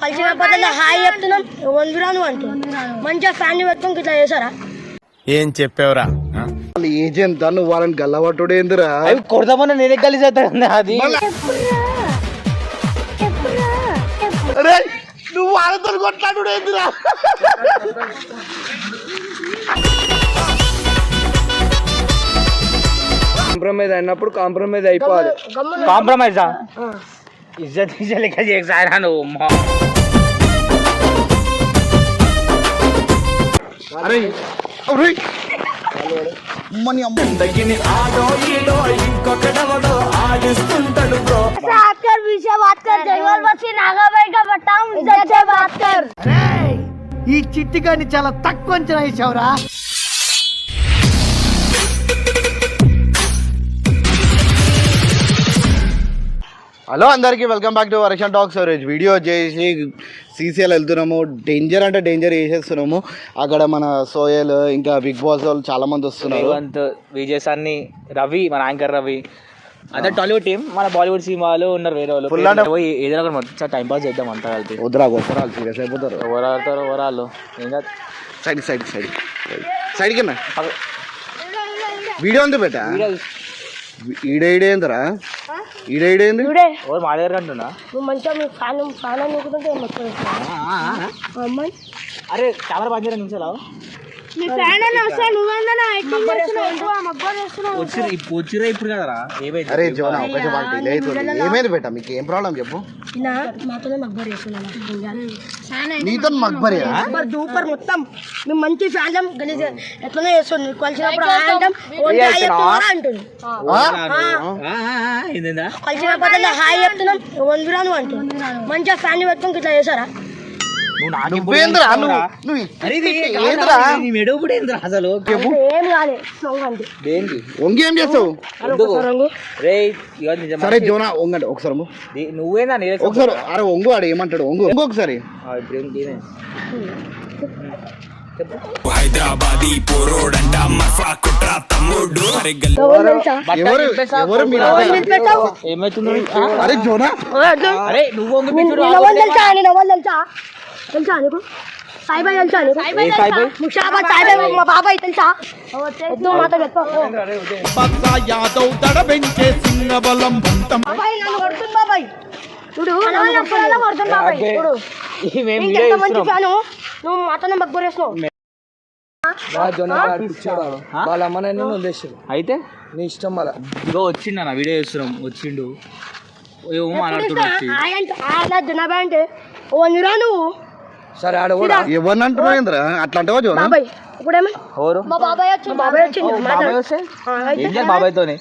కలిసిన పద్ధతిలో హాయ్ చెప్తున్నాం వందురాను అంటూ మంచిగా ఫ్యాన్ పెట్టుకొని ఇట్లా చేశారా? ఏం చెప్పావురా? ఏజెంట్ నువ్వు వాళ్ళని గల్లబట్టుడు ఏందిరా? అవి కొడదామని నేనే కలిసి అది నువ్వు వాళ్ళతో కొట్లాడు ఏందిరా? కాంప్రమైజ్ అయినప్పుడు కాంప్రమైజ్ అయిపోవాలి. కాంప్రమైజా ఇజ్జత్ లెక్క చేసారా నువ్వు? అరే ఈ చిట్టిగాని చాలా తక్కువ అంచనా వేసావురా. హలో అందరికీ welcome back to version talk storage. Video చేసి సీసీఎల్ వెళ్తున్నాము. డేంజర్ అంటే డేంజర్ చేసేస్తున్నాము. అక్కడ మన సోయల్ ఇంకా బిగ్ బాస్ వాళ్ళు చాలా మంది వస్తున్నారు. విజయ్ సన్ని, రవి, మన యాంకర్ రవి, అదే టాలీవుడ్ టీం. మన బాలీవుడ్ సినిమాలు ఉన్నారు వేరే వాళ్ళు. ఫుల్ అంటే ఏదైనా ఒకటి మొత్తం టైం పాస్ చేద్దాం అంతా కలిపి. వద్దురా గొప్పరాలు సీరియస్ అయిపోతారు. ఎవరాడతారు ఎవరాళ్ళు ఏం కాదు. సైడ్ సైడ్ సైడ్ సైడ్ కింద వీడియో ఉంది బేట. ఈడేందిరా? ఈడేంది మా దగ్గర అంటున్నా. అరే కెమెరా బంద్ చేయరా నిమిషాలు. వచ్చిరా ఇప్పుడు కదరా. అరే జోనా ఒకటి మాకు డిలే అవుతుంది. ఏమైంది బేట? మీకు ఏం ప్రాబ్లం చెప్పు. నీతో మక్బరి సూపర్ మొత్తం మేము మంచి ఫ్యాన్ గలీజ్ ఎట్లనే చేస్తుంది. కలిసినప్పుడు కలిసిన పద్ధతిలో హాయ్ చెప్తున్నాం వందురాను అంటూ మంచిగా ఫ్యాన్ పెట్టుకొని ఇట్లా చేశారా? అసలు ఏం కాలే వంగేం చేస్తావు? సరే జోనా వంగండి ఒకసారి. నువ్వేనా ఒకసారి. అరే వంగు ఆడు ఏమంటాడు? వంగు వంగు ఒకసారి. అరే జోనా అరే నువ్వు తెలుసా నీకు? సాయిబాయి తెలుసా నీకు? ముషాబాద్ సాయిబాయి మా బాబాయ్ తెలుసా? బాబాయ్ నన్ను కొడుతుంది బాబాయ్. చూడు కొడుతుంది బాబాయ్. చూడు ఎంత మంచి ఫ్యాను. నువ్వు మాతోనే బగ్గురేసినావు. వాళ్ళ అమ్మ అయితే నీ ఇష్టం. మళ్ళా ఇగో వచ్చిండు అన్న వీడియో చేస్తున్నాం. వచ్చిండు ఏమో మాట్లాడుతున్నాడు. జనాభా అంటే ఓ నిరా నువ్వు. సరే ఆడ ఎవరిని అంటున్నావు ఏంద్రా అట్లా అంటావా జోనా? బాబాయ్ ఇప్పుడేమో మా బాబాయ్ వచ్చింది. బాబాయ్తోనే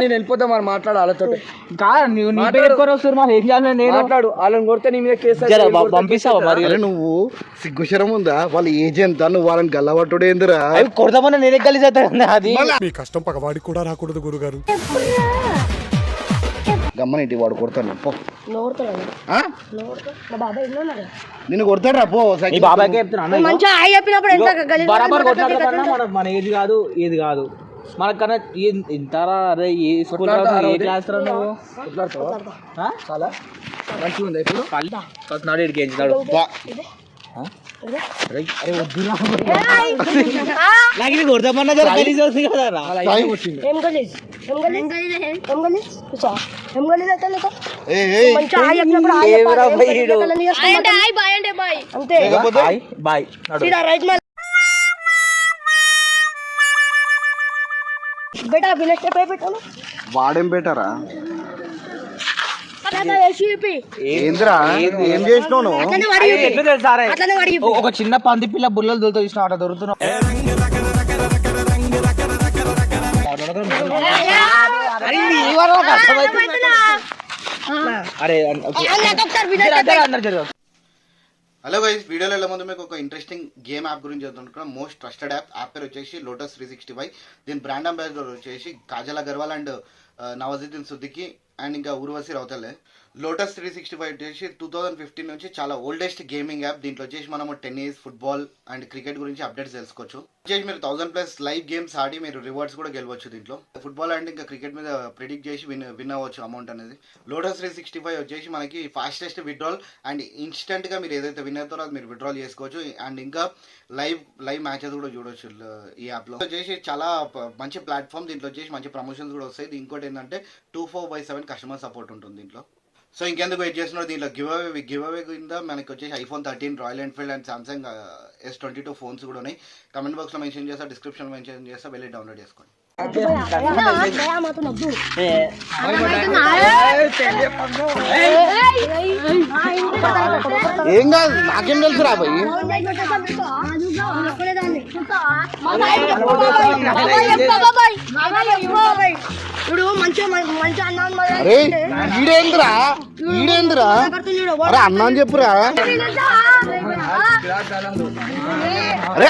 నేను వెళ్ళిపోతా. మరి మాట్లాడు వాళ్ళతో. మాట్లాడు వాళ్ళని కొడితే నీ మీద కేసు పంపిస్తావా? మరి నువ్వు సిగ్గుశరం ఉందా? వాళ్ళు ఏజెంట్ నువ్వు వాళ్ళని గల్లబట్టుడు ఏందిరా? కొడదామని నేనే కలిసి అది మీ కష్టం పగవాడికి కూడా రాకూడదు గురుగారు. గమ్మనేటి వాడు కొడతాను పో. నిన్ను కొడతాడు రా పో. బాబాయ్కే చెప్తున్నా. మంచిగా హాయ్ చెప్పినప్పుడు మన ఏది కాదు ఏది కాదు మనకన్నా ఇంతారా. అరే ఏ స్కూల్ ఏ క్లాస్ రా నువ్వు? చాలా మంచిగా ఉంది. ఇప్పుడు నాడు ఇడికించినాడు. నాకు ఇది కొడతామన్నా గలీజ్ అవుతుంది కదా. వాడేం బెటరా? ఏంద్రా ఏం చేసినావు? ఒక చిన్న పంది పిల్ల బుల్లలు దొరుకుతూ చూసిన అట్లా దొరుకుతున్నావు. హలో గైస్, వీడియోలో వెళ్ళే ముందు మీకు ఒక ఇంట్రెస్టింగ్ గేమ్ యాప్ గురించి చెప్తున్నాను. మోస్ట్ ట్రస్టెడ్ యాప్ పేరు వచ్చేసి లోటస్ 365. దీని బ్రాండ్ అంబాసిడర్ వచ్చేసి కాజల్ అగర్వాల్ అండ్ నవాజుద్దీన్ సిద్దికి అండ్ ఇంకా ఊర్వశి రౌతలే. లోటస్ 365 వచ్చేసి 2015 నుంచి చాలా ఓల్డెస్ట్ గేమింగ్ యాప్. దీంట్లో వచ్చేసి మనము టెన్నిస్, ఫుట్బాల్ అండ్ క్రికెట్ గురించి అప్డేట్స్ తెలుసుకోవచ్చు. వచ్చేసి మీరు 1000+ లైవ్ గేమ్స్ ఆడి మీరు రివార్డ్స్ కూడా గెలవచ్చు. దీంట్లో ఫుట్బాల్ అండ్ ఇంకా క్రికెట్ మీద ప్రిడిక్ట్ చేసి విన్ అవ్వచ్చు అమౌంట్ అనేది. లోటస్ 365 వచ్చేసి మనకి ఫాస్టెస్ట్ విత్డ్రాల్ అండ్ ఇన్స్టెంట్గా మీరు ఏదైతే విన్ అవుతారో అది మీరు విత్డ్రాల్ చేసుకోవచ్చు. అండ్ ఇంకా లైవ్ మ్యాచెస్ కూడా చూడవచ్చు ఈ యాప్లో. వచ్చేసి చాలా మంచి ప్లాట్ఫామ్. దీంట్లో వచ్చేసి మంచి ప్రమోషన్స్ కూడా వస్తాయి. ఇంకోటి ఏంటంటే 24/7 కస్టమర్ సపోర్ట్ ఉంటుంది దీంట్లో. సో ఇంకెందుకు వెయిట్ చేస్తున్నారు, దీంట్లో గివ్ అవే కింద మనకి వచ్చేసి iPhone 13, royal Enfield and Samsung S22 phones కూడా ఉన్నాయి. కమెంట్ బాక్స్లో మెన్షన్ చేస్తా, డిస్క్రిప్షన్ మెన్షన్ చేస్తా, వెళ్ళి డౌన్లోడ్ చేసుకోండి. ఏం కాదు, నాకేం తెలుసు రా భయ్. అరే ఈడేంద్రా అరే అన్నా అని చెప్పురా. అరే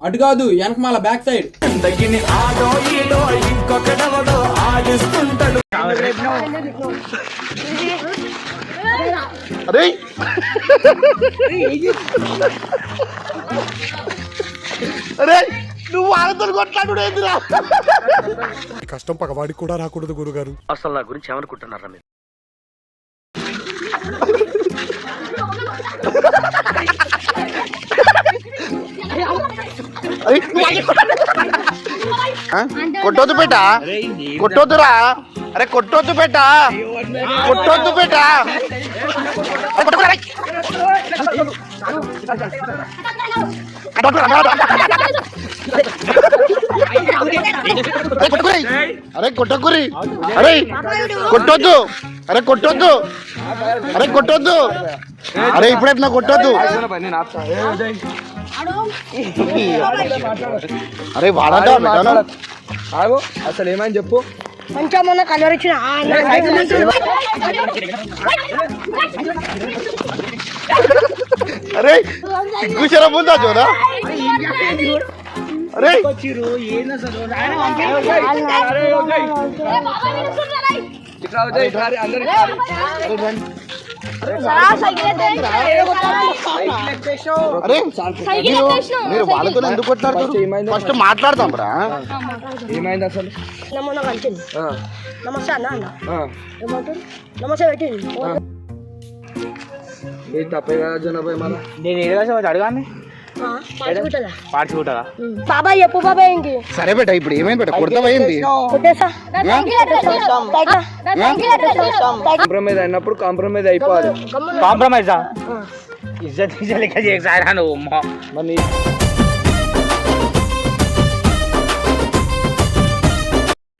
అటు కాదు, వెనక మళ్ళా బ్యాక్ సైడ్. అరే అరే నువ్వు వాళ్ళతో కొట్లాడు ఏందిరా? కష్టం పగవాడికి కూడా రాకూడదు గురుగారు. అసలు నా గురించి ఏమనుకుంటున్నారా మీరు? కొట్టొద్దు పెట్ట, కొట్టొద్దురా. అరే కొట్టొద్దు పెట్ట, కొట్టొద్దు పెట్ట. అరే కొట్టకురి, అరే కొట్టొద్దు, అరే కొట్టొద్దు, అరే కొట్టొద్దు, అరే ఇప్పుడైతే కొట్టొద్దు. అరే వాడంటా అసలు ఏమని చెప్పు. మంచిగా మొన్న కలర్ ఇచ్చిన అరే సిగ్గుచరా ముందా చూడా. అరే అరే మీరు వాళ్ళతో ఎందుకు కొట్లాడుతారు? ఫస్ట్ మాట్లాడతాం రా. ఏమైంది అసలు? మొన్న కలిసింది. నమస్తే అన్న అన్న ఏమంటారు? నమస్తే పెట్టింది. ఏ తప్పే కదా జనభాయ్ మన. నేను ఏదో అడగానే పార్చుకుంటారా బాబాయ్ చెప్పు బాబాయ్ ఇంకి. సరే బేట ఇప్పుడు ఏమైంది బేట, కొడతామైంది కాంప్రమైజ్ అయినప్పుడు కాంప్రమైజ్ అయిపోవాలి. కాంప్రమైజా? ఇజ్జత్ లెక్క చేయసారా నువ్వు మరి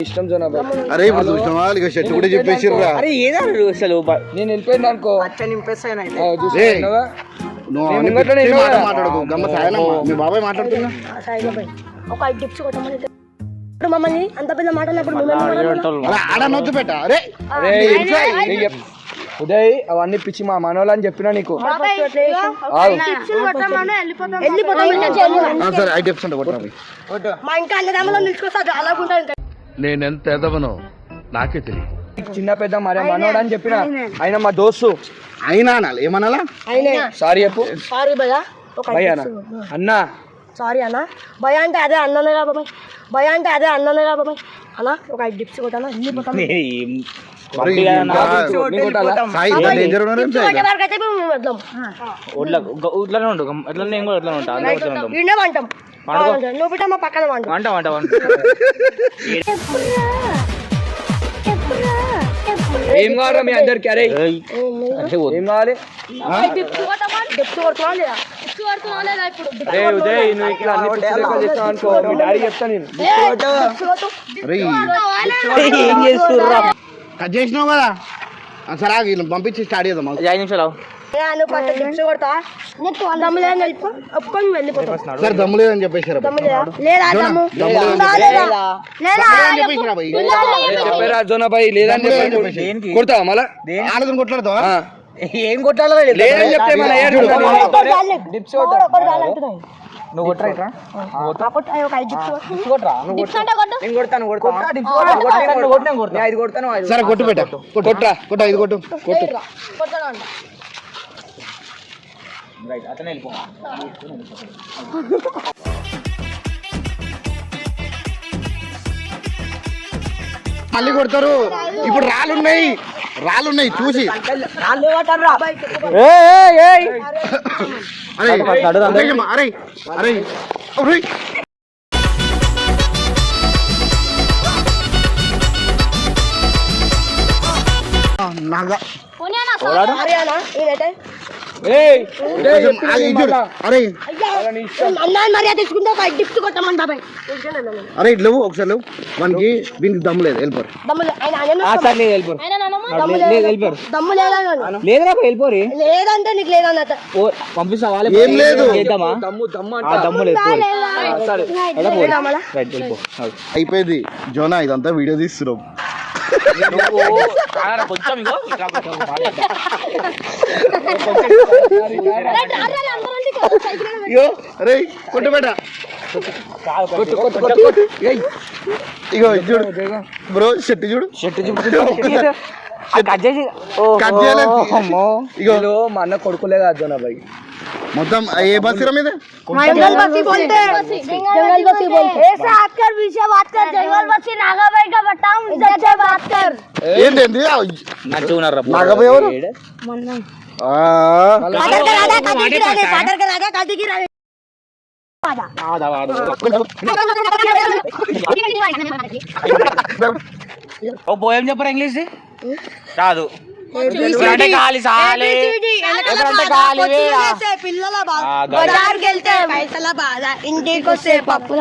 ఇష్టం జనాభా. అరే ఇప్పుడు చూసినావా ఇక షర్ట్ కూడా చెప్పేసిర్రా. అరే ఏదా అసలు నేను వెళ్ళిపోయింది అనుకో మాట్లాడదు గమ్మ సాయనమ్మ. మీ బాబాయ్ మాట్లాడుతున్నా సాయి బాబాయ్ ఒక 5 టిప్స్ కొట్టమని ఇప్పుడు మమ్మల్ని అంత పెద్ద మాట్లాడినప్పుడు ఆడనొద్దు పెట్ట. అరే ఉదయ్ అవన్నీ పిచ్చి మా మనోళ్ళు అని చెప్పినా నీకు. సరే 5 టిప్స్ అంటే కొట్టరా. మా ఇంకా అన్నదమ్ములో నిలుచుకొస్తా అలాగుంటాను. నేనెంత ఎదవనో నాకే తెలియదు. చిన్న పెద్ద మరే మనోడు అని చెప్పిన ఆయన మా దోస్తు. అయినా అనాలి, ఏమనాలా? సారీ చెప్పు. సారీ భయ్యా భయ్యా అన్నా. సారీ అన్న. భయ అంటే అదే అన్ననే రా బాబాయ్, భయ అంటే అదే అన్ననే రా బాబాయ్ అన్న. ఒక 5 టిప్స్ కొట్టాలా వెళ్ళిపోతాం. ఊట్లోనే ఉండు, ఎట్లా నేను కూడా ఎట్లా ఉంటా. ఇండే వంటాం నువ్వు బిడ్డ మా పక్కన వంట వంట వంట ఏం కావాలా మీ అందరికి? అరే ఏం కావాలి? అరే ఉదయ్ నువ్వు ఇట్లా అన్ని పిచ్చి చేస్తావు అనుకో, మీ డాడీ చెప్తా నేను. ఏం చేస్తుర్రా? కట్ చేసినావు కదా, సరే వీళ్ళని పంపించి స్టార్ట్ చేద్దాం. 5 నిమిషాలు సరే దమ్ము లేదని చెప్పేసారు. చెప్పారా జోనాబాయ్ లేదని చెప్పి కొడతావా మళ్ళా? ఆడదని కొట్లాడతావా? ఏం కొట్టాలో లేదని చెప్తే నువ్వు కొట్టరా ఇట్రా ఒక 5 డిప్స్ కొట్టరా డిప్స్ అంటే కొట్టు నేను కొడతాను ఐదు కొడతాను సరే కొట్టు పెట్ట కొట్ట ఇది కొట్టు కొడతాను అంట రైట్ అతనే వెళ్ళిపో మళ్ళీ కొడతారు ఇప్పుడు రాళ్ళున్నాయి చూసి అరే అరే అరే అరే నాగా హర్యానా ఇదేటే అరే అన్నాన్ని మర్యాద తీసుకుంటే ఒక 5 డిప్స్ కొట్టమని బాబాయ్ అరే ఇట్లా ఒకసారి లేవు మనకి దీనికి దమ్ము లేదు వెళ్ళిపోరు దమ్ము దమ్ము లేదురా వెళ్ళిపోరి లేదంటే నీకు లేదన్నట్ట పంపిస్తా ఏం లేదు దమ్ము లేదు అయిపోయింది జోనా ఇదంతా వీడియో తీస్తున్నాం కొంచెం ఇగో ఇట్లా ఇగో అరే కొట్టు బేట ఇగో చూడు బ్రో షర్ట్ చూడు కట్ చేయలేదు ఇగో మా అన్న కొడుకులే కాదు జోనా భాయ్ మొత్తం ఏ బస్సు మీద जंगल बस्ती बोलते हैं जंगल बस्ती बोलते हैं ऐसे हाथ कर पीछे बात कर जंगल बस्ती नागा भाई का बताऊं इज्जत से बात कर ఏంటి మంచిగా ఉన్నారు నాగబాయ్ ఎవరు फादर का राजा काटी की राजा ఓ పోయం చెప్పరా ఇంగ్లీష్ కాదు అంటే గాలి సాలే పిల్లల బాగా బజార్కి వెళ్తే పైసల బాధ ఇంటికి వస్తే పప్పుల